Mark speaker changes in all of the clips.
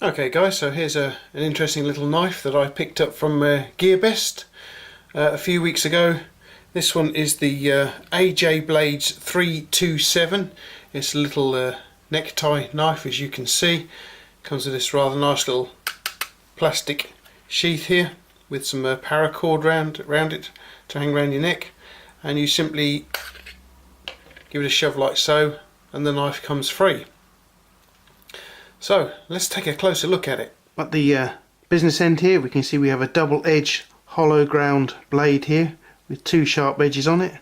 Speaker 1: Okay guys, so here's an interesting little knife that I picked up from GearBest a few weeks ago. This one is the AJ Blades 327. It's a little necktie knife, as you can see. Comes with this rather nice little plastic sheath here with some paracord round it to hang around your neck, and you simply give it a shove like so and the knife comes free. So let's take a closer look at it. At the business end here we can see we have a double edge hollow ground blade here with two sharp edges on it.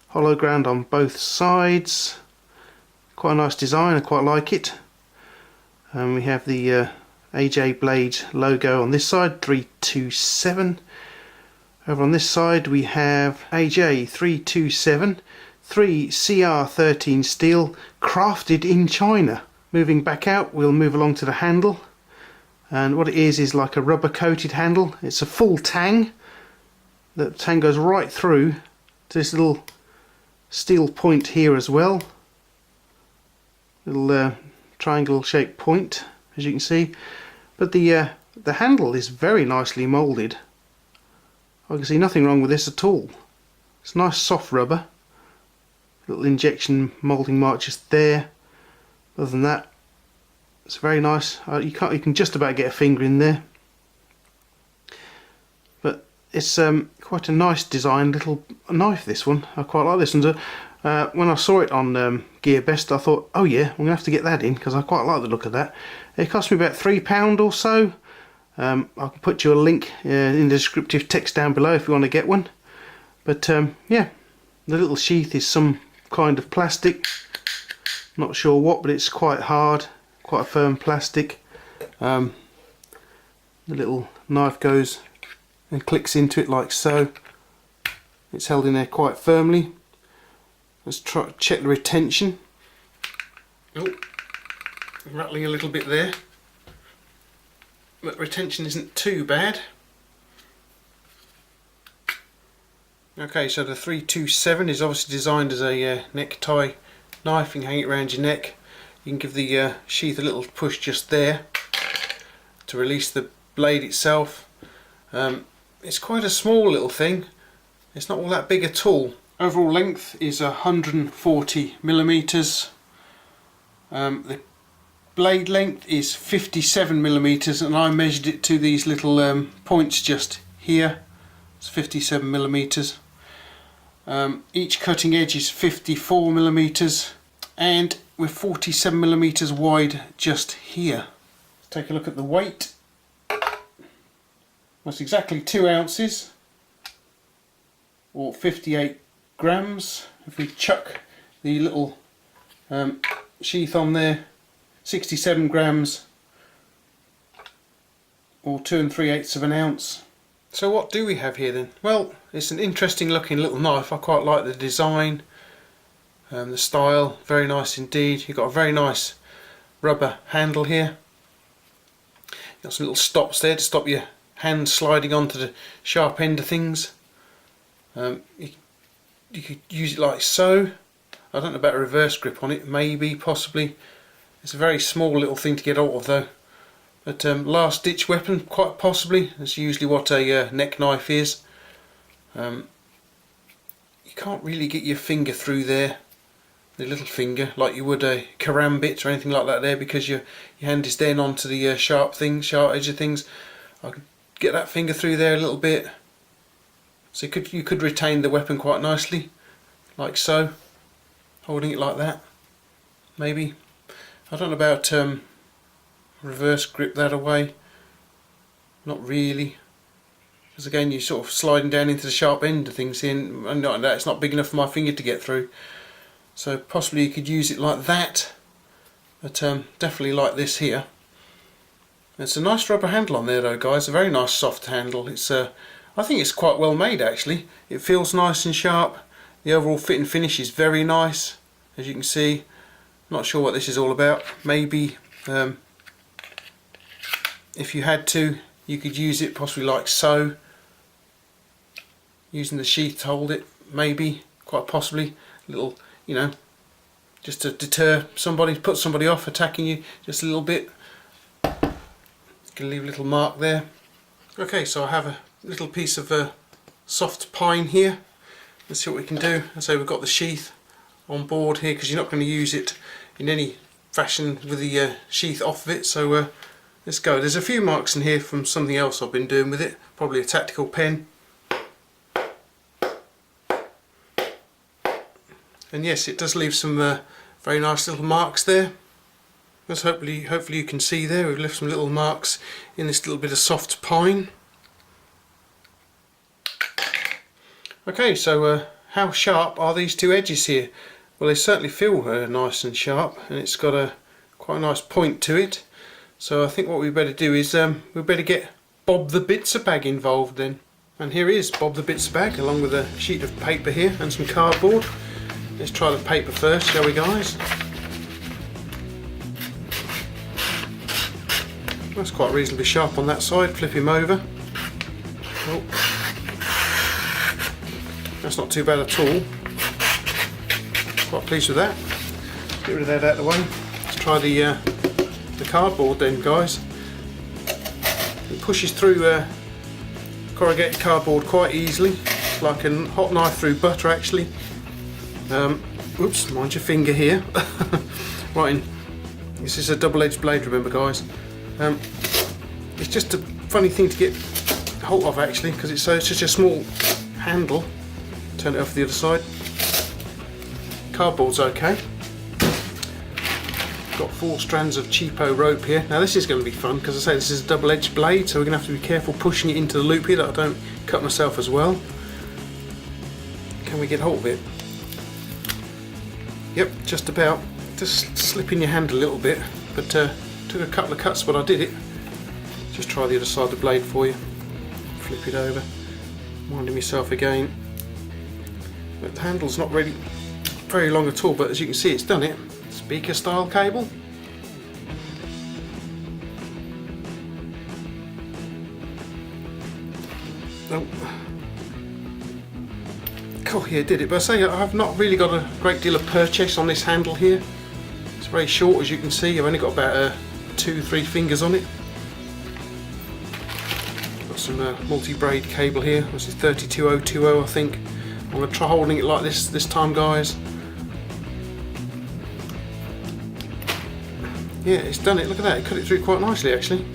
Speaker 1: Hollow ground on both sides. Quite a nice design, I quite like it. And we have the AJ Blade logo on this side, 327. Over on this side we have AJ 327 3CR13 steel, crafted in China. Moving back out, we'll move along to the handle, and what it is like a rubber coated handle. It's a full tang. The tang goes right through to this little steel point here as well. Little triangle shaped point, as you can see. But the handle is very nicely moulded. I can see nothing wrong with this at all. It's nice soft rubber. Little injection moulding mark just there. Other than that, it's very nice. You can just about get a finger in there. But it's quite a nice designed little knife, this one. I quite like this one. When I saw it on GearBest, I thought, oh yeah, I'm going to have to get that in, because I quite like the look of that. It cost me about £3 or so. I can put you a link in the descriptive text down below if you want to get one. But yeah, the little sheath is some kind of plastic. Not sure what, but it's quite hard, quite a firm plastic. The little knife goes and clicks into it like so. It's held in there quite firmly. Let's try check the retention. Oh, rattling a little bit there, but retention isn't too bad. Okay, so the 327 is obviously designed as a necktie knife. You can hang it around your neck. You can give the sheath a little push just there to release the blade itself. It's quite a small little thing. It's not all that big at all. Overall length is 140 millimeters. The blade length is 57 millimeters, and I measured it to these little points just here. It's 57 millimeters. Each cutting edge is 54 millimeters, and we're 47 millimeters wide just here. Let's take a look at the weight. That's exactly 2 ounces, or 58 grams. If we chuck the little sheath on there, 67 grams, or 2 3/8 of an ounce. So what do we have here then? Well, it's an interesting looking little knife. I quite like the design, the style, very nice indeed. You've got a very nice rubber handle here. You've got some little stops there to stop your hand sliding onto the sharp end of things. You could use it like so. I don't know about a reverse grip on it, maybe, possibly. It's a very small little thing to get out of though. But last ditch weapon, quite possibly. That's usually what a neck knife is. You can't really get your finger through there, the little finger, like you would a karambit or anything like that there, because your hand is then onto the sharp edge of things. I could get that finger through there a little bit. So you could retain the weapon quite nicely, like so, holding it like that, maybe. I don't know about reverse grip that away, not really, because again you're sort of sliding down into the sharp end of things here, and it's not big enough for my finger to get through. So possibly you could use it like that, but definitely like this here. It's a nice rubber handle on there though, guys, a very nice soft handle. It's I think it's quite well made actually. It feels nice and sharp. The overall fit and finish is very nice, as you can see. Not sure what this is all about. Maybe if you had to, you could use it possibly like so, using the sheath to hold it, maybe, quite possibly, a little, you know, just to deter somebody, put somebody off attacking you just a little bit. Gonna leave a little mark there. Okay, so I have a little piece of soft pine here. Let's see what we can do. And so we've got the sheath on board here, because you're not going to use it in any fashion with the sheath off of it. So let's go. There's a few marks in here from something else I've been doing with it, probably a tactical pen. And yes, it does leave some very nice little marks there. As hopefully you can see there, we've left some little marks in this little bit of soft pine. Okay, so how sharp are these two edges here? Well, they certainly feel nice and sharp, and it's got quite a nice point to it. So I think what we better do is we better get Bob the Bitzer bag involved then. And here is Bob the Bitzer bag, along with a sheet of paper here and some cardboard. Let's try the paper first, shall we, guys? That's quite reasonably sharp on that side. Flip him over. Oh. That's not too bad at all. Quite pleased with that. Get rid of that out of the way. Let's try the cardboard then, guys. It pushes through corrugated cardboard quite easily. It's like a hot knife through butter, actually. Oops, mind your finger here. Right in. This is a double-edged blade, remember, guys. It's just a funny thing to get hold of, actually, because it's such a small handle. Turn it over to the other side. Cardboard's okay. Got 4 strands of cheapo rope here. Now this is going to be fun, because I say this is a double-edged blade, so we're going to have to be careful pushing it into the loop here that I don't cut myself as well. Can we get hold of it? Yep, just about. Just slip in your hand a little bit, but took a couple of cuts, but I did it. Just try the other side of the blade for you. Flip it over. Winding myself again. But the handle's not really very long at all, but as you can see, it's done it. Speaker style cable. Oh. Oh yeah, did it. But I say I've not really got a great deal of purchase on this handle here. It's very short, as you can see. I've only got about 2-3 fingers on it. Got some multi-braid cable here. This is 32020, I think. I'm going to try holding it like this time, guys. Yeah, it's done it. Look at that. It cut it through quite nicely, actually.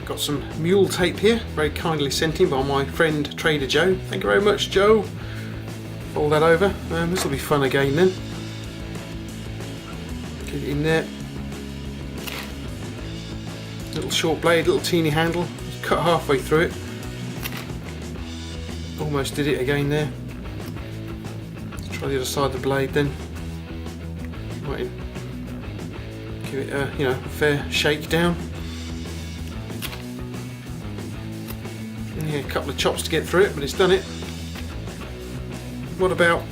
Speaker 1: Got some mule tape here, very kindly sent in by my friend Trader Joe. Thank you very much, Joe. Fold that over. This will be fun again then. Get it in there. Little short blade, little teeny handle. Just cut halfway through it. Almost did it again there. Let's try the other side of the blade then. Right in. Give it a fair shake down. And yeah, a couple of chops to get through it, but it's done it. What about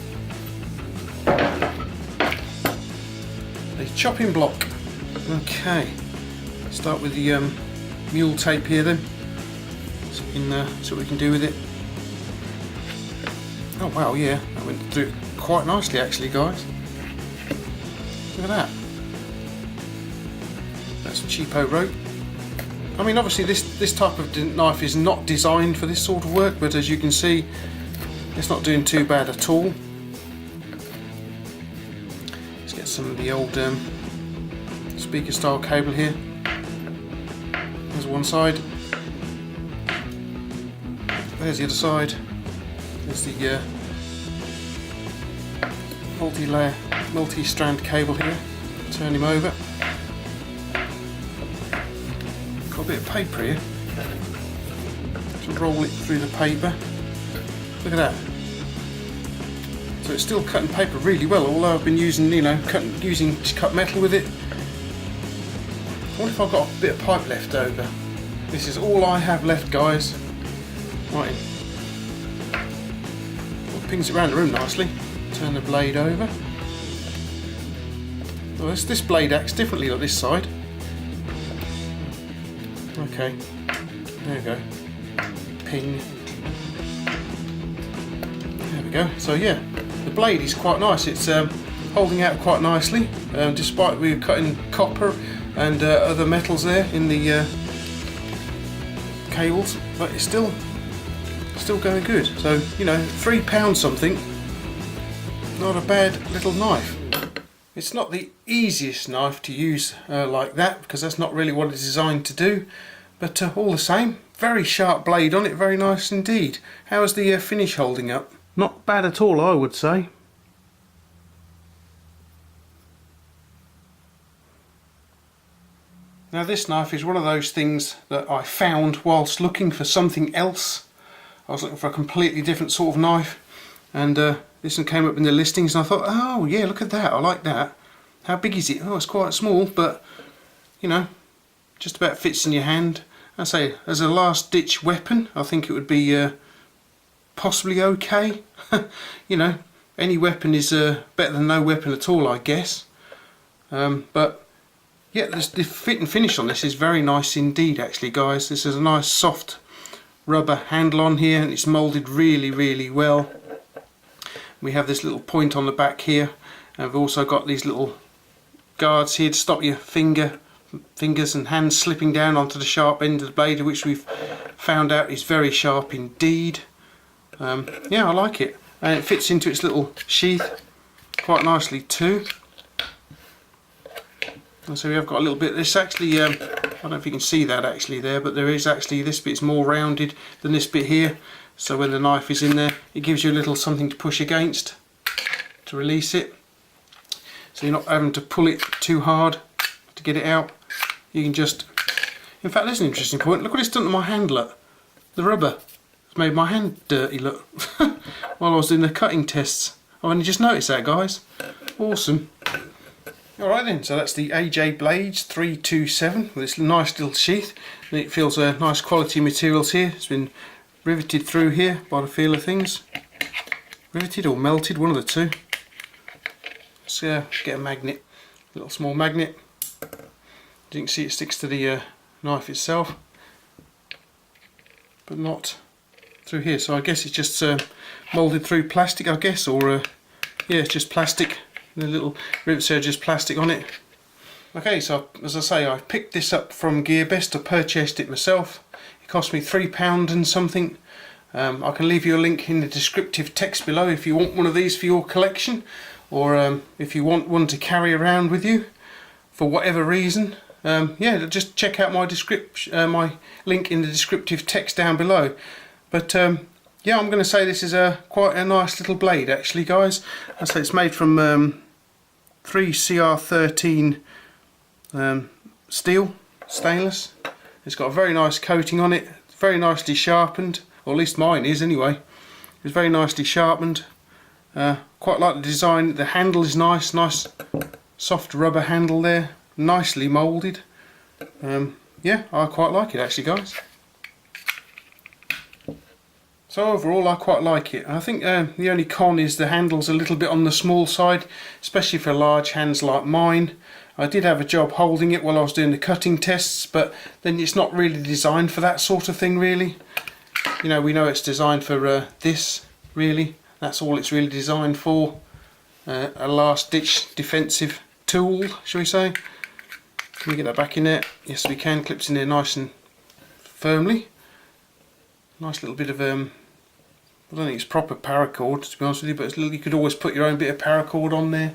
Speaker 1: a chopping block? Okay, start with the mule tape here then, so we can see what we can do with it. Oh wow, yeah, that went through quite nicely actually, guys. Look at that. That's cheapo rope. I mean, obviously this type of knife is not designed for this sort of work, but as you can see, it's not doing too bad at all. Let's get some of the old speaker style cable here. There's one side. There's the other side. There's the multi-layer, multi-strand cable here. Turn him over. Got a bit of paper here. Just roll it through the paper. Look at that. So it's still cutting paper really well, although I've been using, using cut metal with it. I wonder if I've got a bit of pipe left over. This is all I have left, guys. Right. Well, pings it around the room nicely. Turn the blade over. Well, this blade acts differently like this side. Okay. There we go. Ping. Go. So yeah, the blade is quite nice. It's holding out quite nicely, despite we're cutting copper and other metals there in the cables, but it's still going good. So, you know, £3 something, not a bad little knife. It's not the easiest knife to use like that, because that's not really what it's designed to do, but all the same, very sharp blade on it, very nice indeed. How is the finish holding up? Not bad at all, I would say. Now this knife is one of those things that I found whilst looking for something else. I was looking for a completely different sort of knife, and this one came up in the listings, and I thought, oh yeah, look at that, I like that. How big is it? Oh, it's quite small, but you know, just about fits in your hand. I say, as a last ditch weapon, I think it would be possibly okay. You know, any weapon is better than no weapon at all, I guess. But yeah, the fit and finish on this is very nice indeed, actually, guys. This is a nice soft rubber handle on here, and it's moulded really, really well. We have this little point on the back here, and we've also got these little guards here to stop your fingers and hands slipping down onto the sharp end of the blade, which we've found out is very sharp indeed. Yeah, I like it, and it fits into its little sheath quite nicely too. And so we have got a little bit. This actually, I don't know if you can see that actually there, but there is actually, this bit's more rounded than this bit here. So when the knife is in there, it gives you a little something to push against to release it. So you're not having to pull it too hard to get it out. You can just, in fact, there's an interesting point. Look what it's done to my hand, look. The rubber has made my hand dirty, look. While I was doing the cutting tests. I only just noticed that, guys. Awesome. Alright then, so that's the AJ Blades 327 with this nice little sheath, and it feels nice quality materials here. It's been riveted through here by the feel of things. Riveted or melted, one of the two. Let's get a magnet, a little small magnet. As you can see, it sticks to the knife itself, but not through here. So I guess it's just moulded through plastic, I guess, or yeah, it's just plastic. The little rivets are just plastic on it. Okay, so as I say, I picked this up from GearBest. I purchased it myself. It cost me £3 and something. I can leave you a link in the descriptive text below if you want one of these for your collection, or if you want one to carry around with you for whatever reason. Yeah, just check out my link in the descriptive text down below. But yeah, I'm going to say this is quite a nice little blade, actually, guys. I say it's made from 3CR13 steel, stainless. It's got a very nice coating on it, very nicely sharpened, or at least mine is anyway. It's very nicely sharpened. Quite like the design. The handle is nice soft rubber handle there, nicely moulded. Yeah, I quite like it actually, guys. So overall, I quite like it. I think the only con is the handle's a little bit on the small side, especially for large hands like mine. I did have a job holding it while I was doing the cutting tests, but then it's not really designed for that sort of thing, really. You know, we know it's designed for this, really. That's all it's really designed for. A last-ditch defensive tool, shall we say. Can we get that back in there? Yes, we can. Clips in there nice and firmly. Nice little bit of I don't think it's proper paracord, to be honest with you, but you could always put your own bit of paracord on there.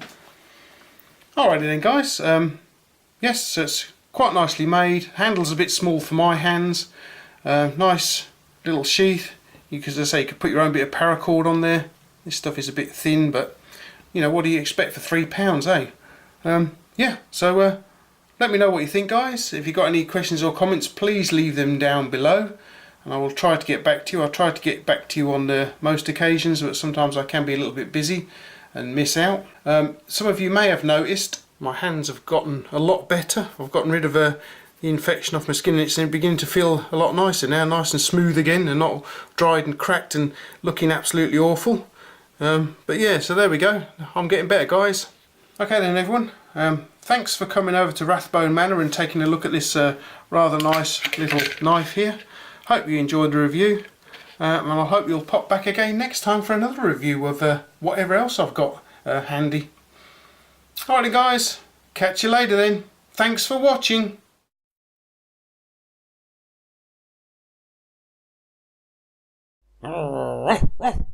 Speaker 1: Alrighty then, guys. Yes, so it's quite nicely made. Handle's a bit small for my hands. Nice little sheath. As I say, you could put your own bit of paracord on there. This stuff is a bit thin, but you know, what do you expect for £3, eh? Yeah, so let me know what you think, guys. If you've got any questions or comments, please leave them down below, and I will try to get back to you. I try to get back to you on most occasions, but sometimes I can be a little bit busy and miss out. Some of you may have noticed my hands have gotten a lot better. I've gotten rid of the infection off my skin, and it's beginning to feel a lot nicer now, nice and smooth again, and not dried and cracked and looking absolutely awful. But yeah, so there we go. I'm getting better, guys. Okay then, everyone. Thanks for coming over to Rathbone Manor and taking a look at this rather nice little knife here. Hope you enjoyed the review, and I hope you'll pop back again next time for another review of whatever else I've got handy. Alrighty, guys. Catch you later then. Thanks for watching.
Speaker 2: Ruff, ruff.